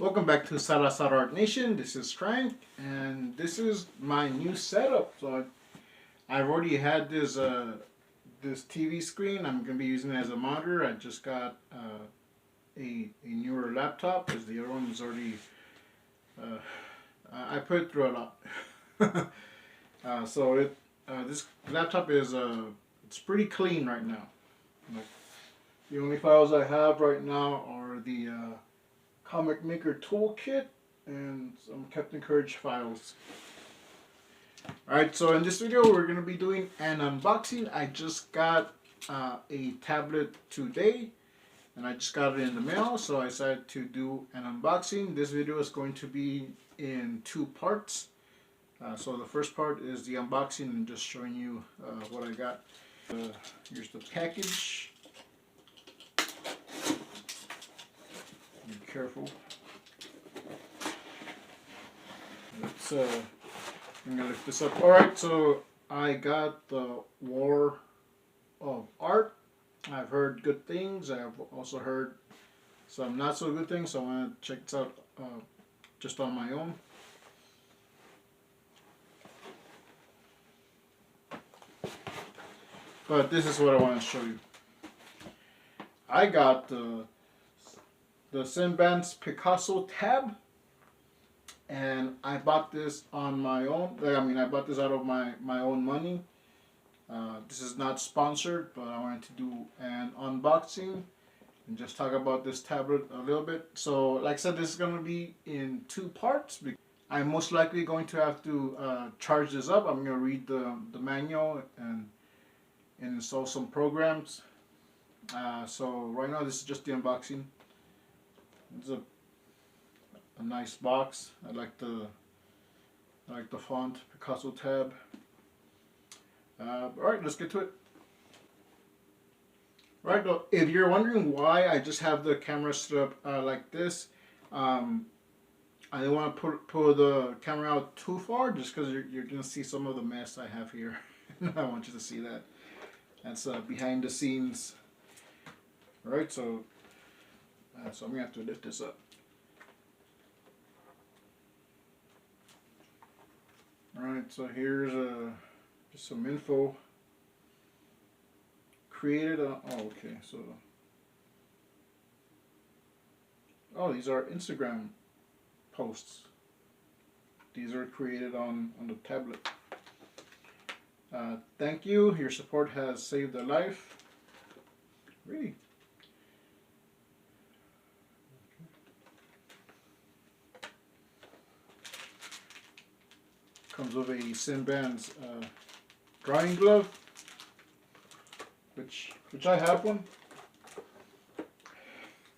Welcome back to Salazar Art Nation. This is Frank, and this is my new setup. So I've already had this TV screen. I'm gonna be using it as a monitor. I just got a newer laptop because the other one was already. I put it through a lot. This laptop is it's pretty clean right now. Like, the only files I have right now are the Comic Maker Toolkit and some Captain Courage files. Alright, so in this video we're going to be doing an unboxing. I just got a tablet today and I just got it in the mail, so I decided to do an unboxing. This video is going to be in two parts. So the first part is the unboxing and just showing you what I got. Here's the package. Be careful. I'm gonna lift this up. Alright, so I got the War of Art. I've heard good things. I've also heard some not so good things, so I want to check this out just on my own. But this is what I want to show you. I got the Simbans PicassoTab, and I bought this on my own. I bought this out of my own money. This is not sponsored, but I wanted to do an unboxing and just talk about this tablet a little bit. So, like I said, this is going to be in two parts. I'm most likely going to have to charge this up. I'm going to read the manual and install some programs. So right now, this is just the unboxing. It's a nice box. I like the font, PicassoTab. Alright, let's get to it. Right, now, if you're wondering why I just have the camera set up like this, I don't want to pull the camera out too far, just because you're going to see some of the mess I have here. I want you to see that. That's behind the scenes. Alright, so I'm going to have to lift this up. Alright, so here's just some info. Created on, these are Instagram posts. These are created on the tablet. Thank you. Your support has saved a life. Really? Comes with a Simbans drawing glove, which I have one.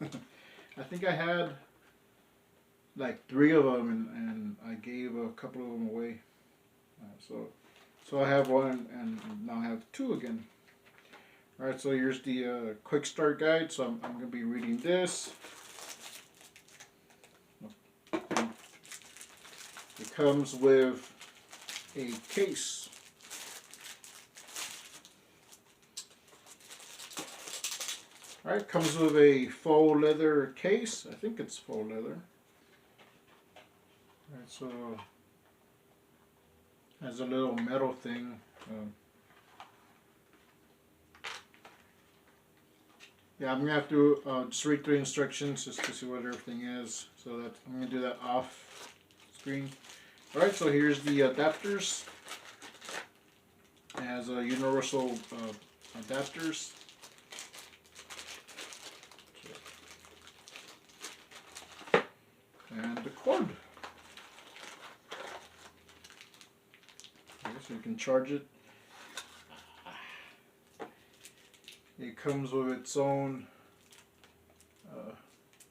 I think I had like 3 of them, and I gave a couple of them away. So I have one, and now I have 2 again. All right, so here's the Quickstart guide. So I'm going to be reading this. It comes with a case. Alright, comes with a faux leather case. I think it's faux leather. Alright, so has a little metal thing. Yeah, I'm gonna have to just read through instructions just to see what everything is. So that I'm gonna do that off screen. Alright, so here's the adapters. It has a universal adapters. And the cord. Okay, so you can charge it. It comes with its own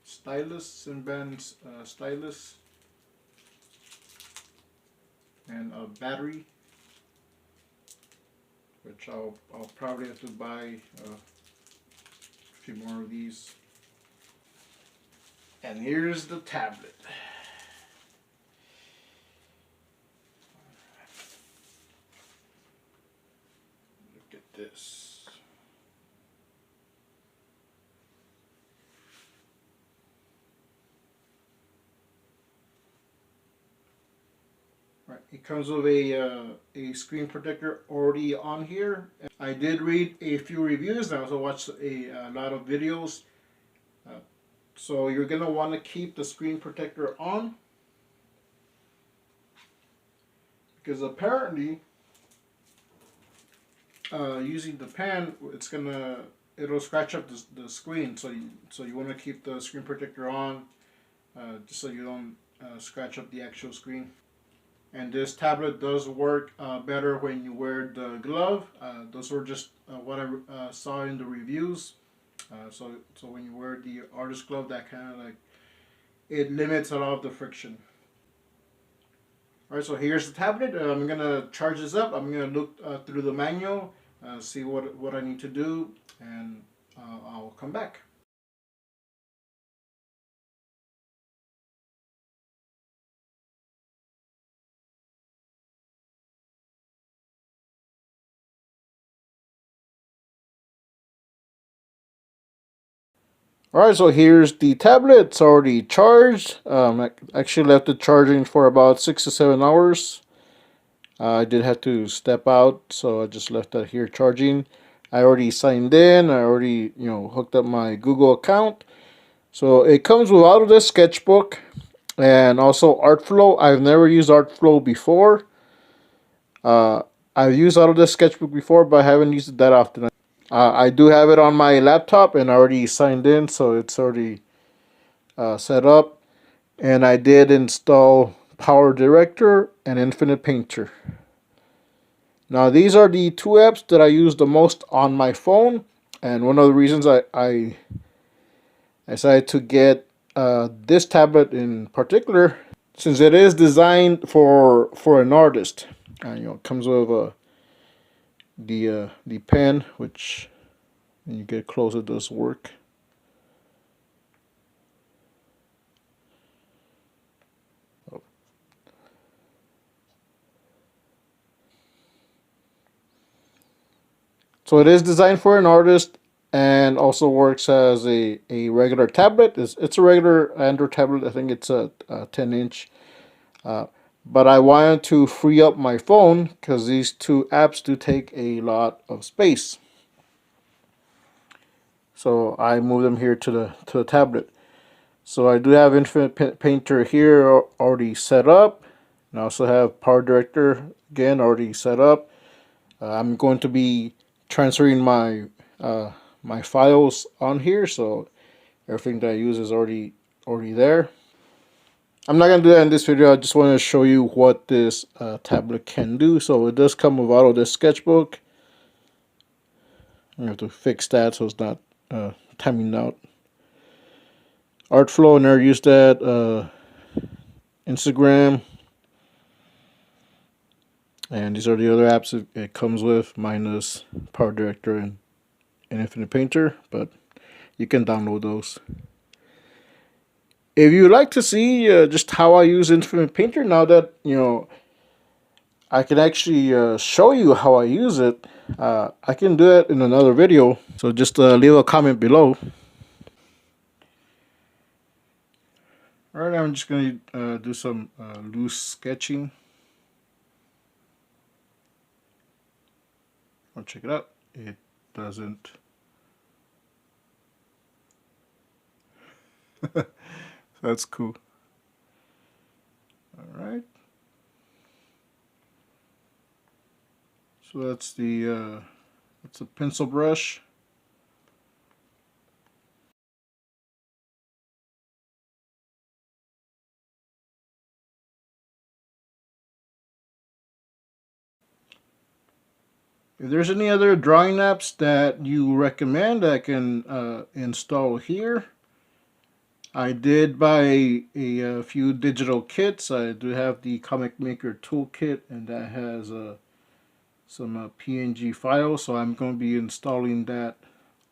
stylus, Simbans stylus, and a battery, which I'll probably have to buy a few more of these. And here's the tablet. Look at this. It comes with a screen protector already on here. I did read a few reviews and I also watched a lot of videos. So you're going to want to keep the screen protector on, because apparently using the pen, it'll scratch up the screen. So you want to keep the screen protector on, just so you don't scratch up the actual screen. And this tablet does work better when you wear the glove. Those were just what I saw in the reviews. So when you wear the artist glove, that kind of like, it limits a lot of the friction. All right, so here's the tablet. I'm gonna charge this up. I'm gonna look through the manual, see what I need to do, and I'll come back. All right, so here's the tablet. It's already charged. I actually left it charging for about 6 to 7 hours. I did have to step out, so I just left that here charging. I already signed in. I already, hooked up my Google account. So it comes with Autodesk Sketchbook and also ArtFlow. I've never used ArtFlow before. I've used Autodesk Sketchbook before, but I haven't used it that often. I do have it on my laptop and I already signed in, so it's already set up. And I did install Power Director and Infinite Painter. Now these are the two apps that I use the most on my phone, and one of the reasons I decided to get this tablet in particular, since it is designed for an artist. It comes with the pen, which when you get closer does work. So it is designed for an artist and also works as a regular tablet. It's a regular Android tablet. I think it's a 10-inch. But I wanted to free up my phone because these two apps do take a lot of space. So I moved them here to the tablet. So I do have Infinite Painter here already set up. And I also have Power Director again already set up. I'm going to be transferring my files on here, so everything that I use is already there. I'm not gonna do that in this video. I just want to show you what this tablet can do. So it does come with Autodesk Sketchbook. I have to fix that so it's not timing out. ArtFlow, I never used that. Instagram, and these are the other apps it comes with, minus Power Director and Infinite Painter, but you can download those. If you'd like to see just how I use Infinite Painter, now that I can actually show you how I use it, I can do it in another video. So just leave a comment below. Alright, I'm just going to do some loose sketching. I'll check it out. It doesn't. That's cool. Alright. So that's a pencil brush. If there's any other drawing apps that you recommend, I can install here. I did buy a few digital kits. I do have the Comic Maker Toolkit, and that has some PNG files, so I'm going to be installing that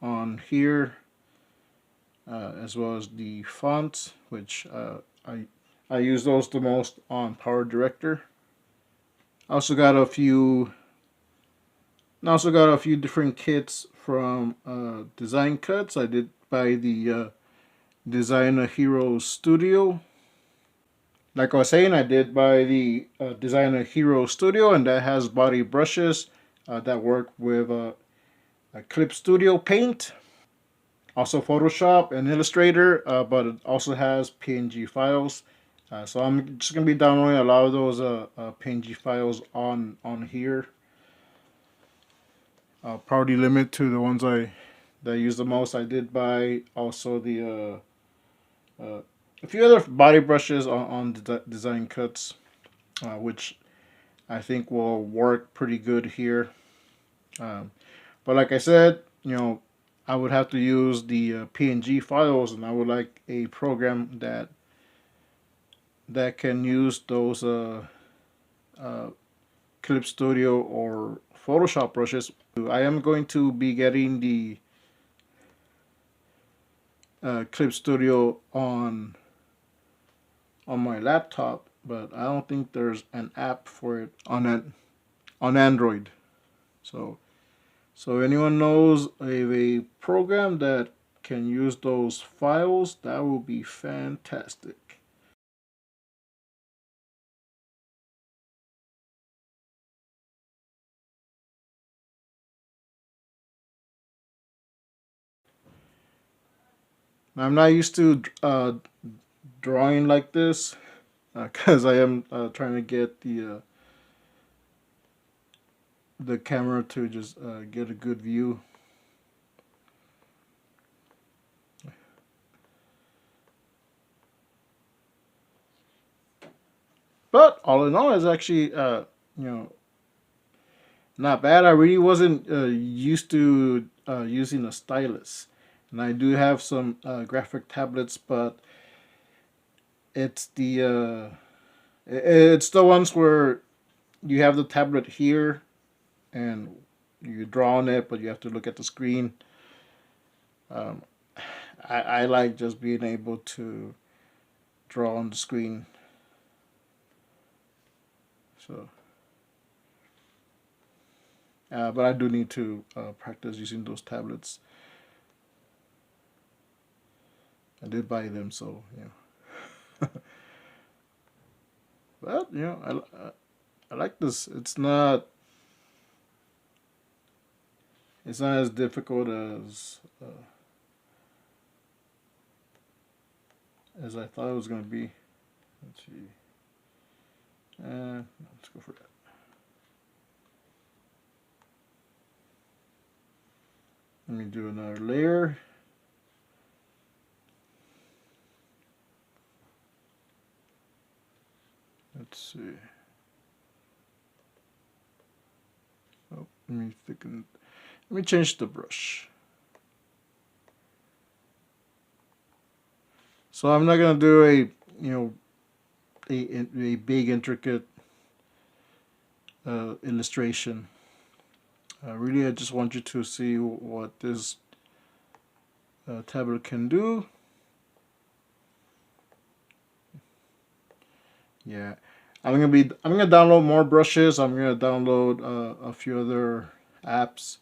on here, as well as the fonts, which I use those the most on Power Director. I also got a few different kits from Design Cuts. I did buy the Design a Hero Studio. like I was saying, I did buy the Designer Hero Studio, and that has body brushes that work with a Clip Studio Paint, also Photoshop and Illustrator, but it also has PNG files. So I'm just gonna be downloading a lot of those PNG files on here. I'll probably limit to the ones that I use the most. I did buy also the a few other body brushes on Design Cuts, which I think will work pretty good here. Um, but like I said, I would have to use the PNG files, and I would like a program that can use those uh, Clip Studio or Photoshop brushes. I am going to be getting the Clip Studio on my laptop, but I don't think there's an app for it on Android. So so anyone knows a program that can use those files, that will be fantastic. I'm not used to drawing like this because I am trying to get the camera to just get a good view. But all in all, it's actually you know not bad. I really wasn't used to using a stylus, and I do have some graphic tablets, but it's it's the ones where you have the tablet here and you draw on it, but you have to look at the screen. Um, I like just being able to draw on the screen. So, but I do need to practice using those tablets. I did buy them, so yeah. But I like this. It's not as difficult as I thought it was gonna be. Let's see. Let's go for that. Let me do another layer. Let's see. Oh, let me thicken. Let me change the brush. So I'm not gonna do a big intricate illustration. Really, I just want you to see what this tablet can do. Yeah, I'm gonna download more brushes. I'm gonna download a few other apps.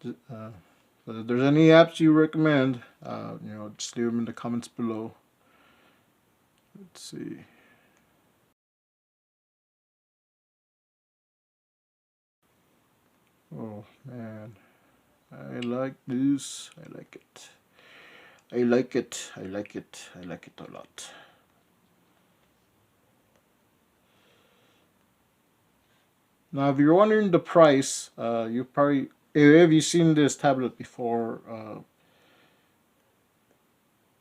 Uh, but if there's any apps you recommend, just leave them in the comments below. Let's see. Oh man, I like this. I like it. I like it. I like it. I like it a lot. Now, if you're wondering the price, you probably if you've seen this tablet before,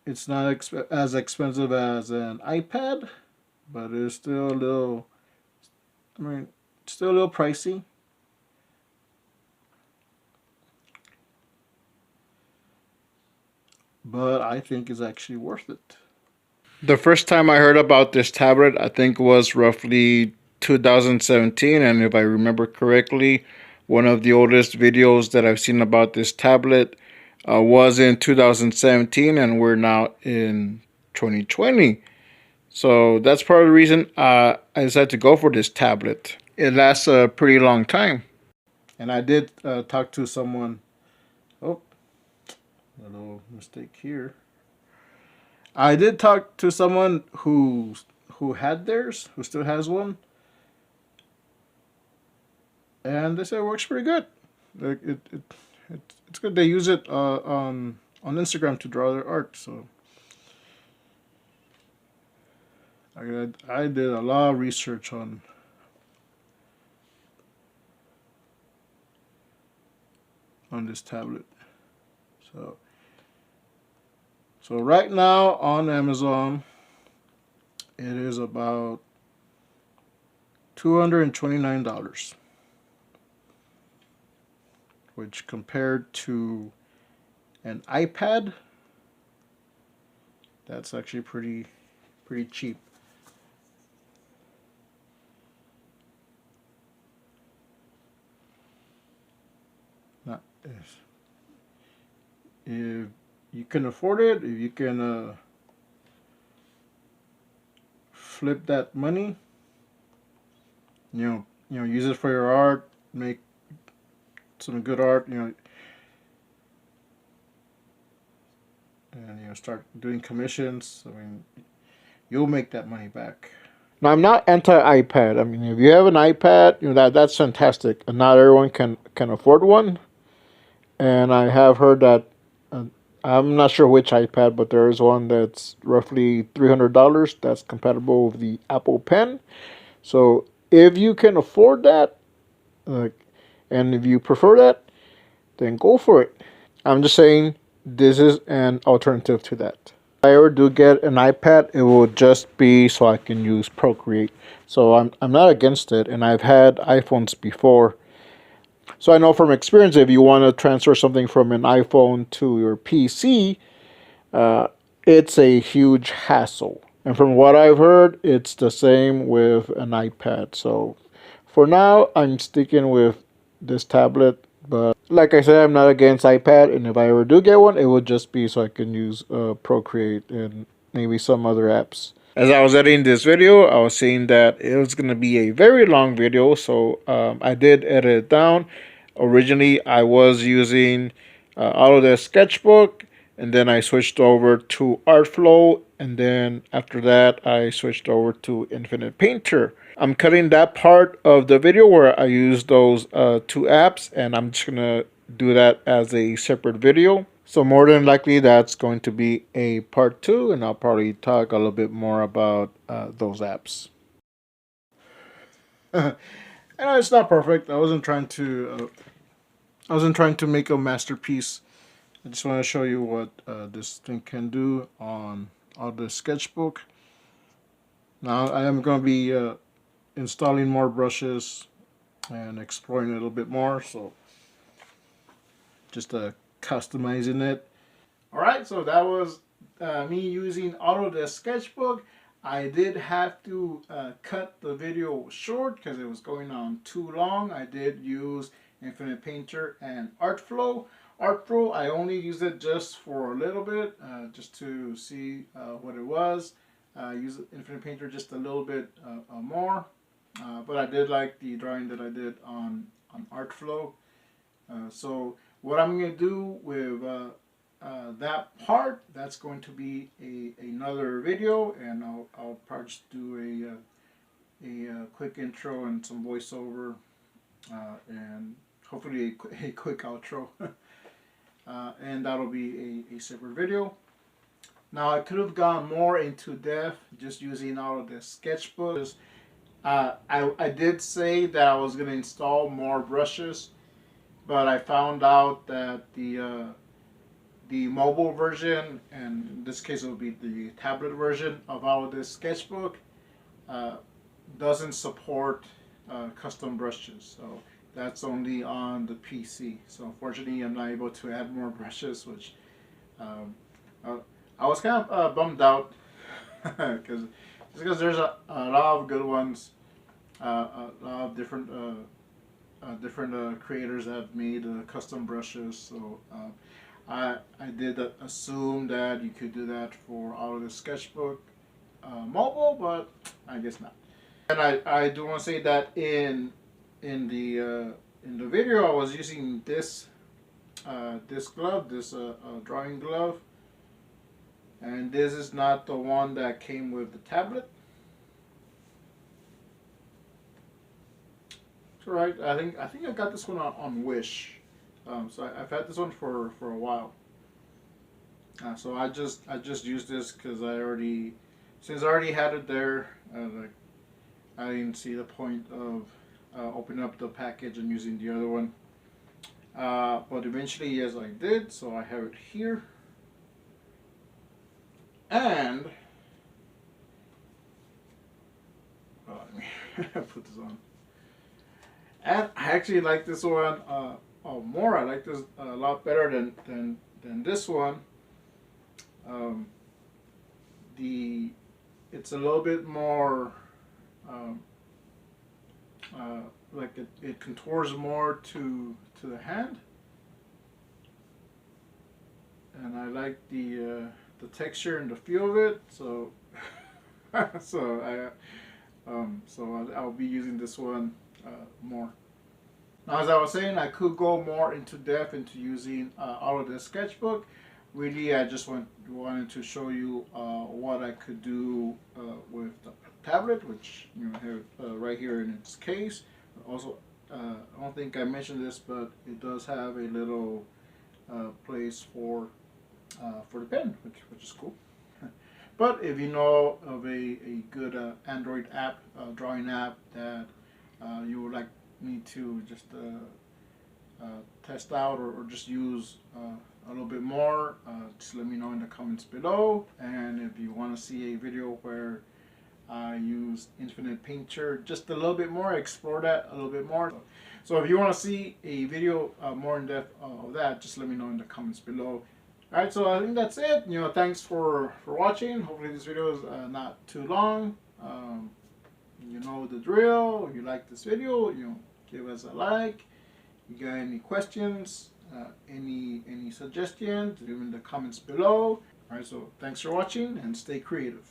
it's not as expensive as an iPad, but it's still a little. I mean, still a little pricey. But I think it's actually worth it. The first time I heard about this tablet, I think was roughly 2017, and if I remember correctly, one of the oldest videos that I've seen about this tablet was in 2017, and we're now in 2020. So that's part of the reason I decided to go for this tablet. It lasts a pretty long time. And I did talk to someone. Oh, a little mistake here. I did talk to someone who who had theirs, who still has one, and they say it works pretty good. Like it's good. They use it on Instagram to draw their art. So I did a lot of research on this tablet. So right now on Amazon, it is about $229, which compared to an iPad, that's actually pretty cheap. Not if you can afford it, if you can flip that money, use it for your art, make some good art, and start doing commissions. I mean, you'll make that money back. Now, I'm not anti-iPad. I mean, if you have an iPad, that's fantastic, and not everyone can afford one. And I have heard that I'm not sure which iPad, but there is one that's roughly $300 that's compatible with the Apple Pen. So if you can afford that, and if you prefer that, then go for it. I'm just saying this is an alternative to that. If I ever do get an iPad, it will just be so I can use Procreate. So I'm not against it, and I've had iPhones before. So I know from experience, if you want to transfer something from an iPhone to your PC, it's a huge hassle. And from what I've heard, it's the same with an iPad. So for now, I'm sticking with this tablet. But like I said, I'm not against iPad. And if I ever do get one, it would just be so I can use Procreate and maybe some other apps. As I was editing this video, I was seeing that it was going to be a very long video. So I did edit it down. Originally, I was using Autodesk Sketchbook, and then I switched over to Artflow, and then after that I switched over to Infinite Painter. I'm cutting that part of the video where I use those two apps, and I'm just gonna do that as a separate video. So more than likely that's going to be a part 2, and I'll probably talk a little bit more about those apps. And it's not perfect. I wasn't trying to make a masterpiece. I just want to show you what this thing can do on the sketchbook. Now I am going to be installing more brushes and exploring a little bit more, so just customizing it. Alright, so that was me using Autodesk Sketchbook. I did have to cut the video short because it was going on too long. I did use Infinite Painter and Artflow. Artflow, I only used it just for a little bit, just to see what it was. Use Infinite Painter just a little bit more, but I did like the drawing that I did on Artflow. So what I'm going to do with that part, that's going to be another video, and I'll probably just do a quick intro and some voiceover, and hopefully a quick outro. And that'll be a separate video. Now I could have gone more into depth just using Autodesk Sketchbook. I did say that I was going to install more brushes, but I found out that the mobile version, and in this case it will be the tablet version of Autodesk Sketchbook, doesn't support custom brushes. So that's only on the PC. So unfortunately I'm not able to add more brushes, which I was kind of bummed out because there's a lot of good ones, a lot of different creators that have made custom brushes. So I did assume that you could do that for Autodesk Sketchbook mobile, but I guess not. And I do want to say that in the video I was using this glove, this drawing glove, and this is not the one that came with the tablet. It's alright. I think I got this one on Wish. So I've had this one for a while. So I just used this because since I already had it there, like I didn't see the point of opening up the package and using the other one. But eventually, yes, I did. So I have it here, and let me put this on. And I actually like this one more. I like this a lot better than this one. It's a little bit more like it contours more to the hand, and I like the texture and the feel of it. So so I'll be using this one more. Now, as I was saying, I could go more into depth into using Autodesk Sketchbook. Really, I just wanted to show you what I could do with the tablet, which you have right here in its case. Also, I don't think I mentioned this, but it does have a little place for the pen, which is cool. But if you know of a good Android app, drawing app that you would like me to just test out or just use a little bit more, just let me know in the comments below. And if you want to see a video where I use Infinite Painter just a little bit more, explore that a little bit more. So if you want to see a video more in depth of that, just let me know in the comments below. Alright, so I think that's it. Thanks for watching. Hopefully this video is not too long. You know the drill. If you like this video, give us a like. You got any questions, any suggestions, leave in the comments below. Alright, so thanks for watching and stay creative.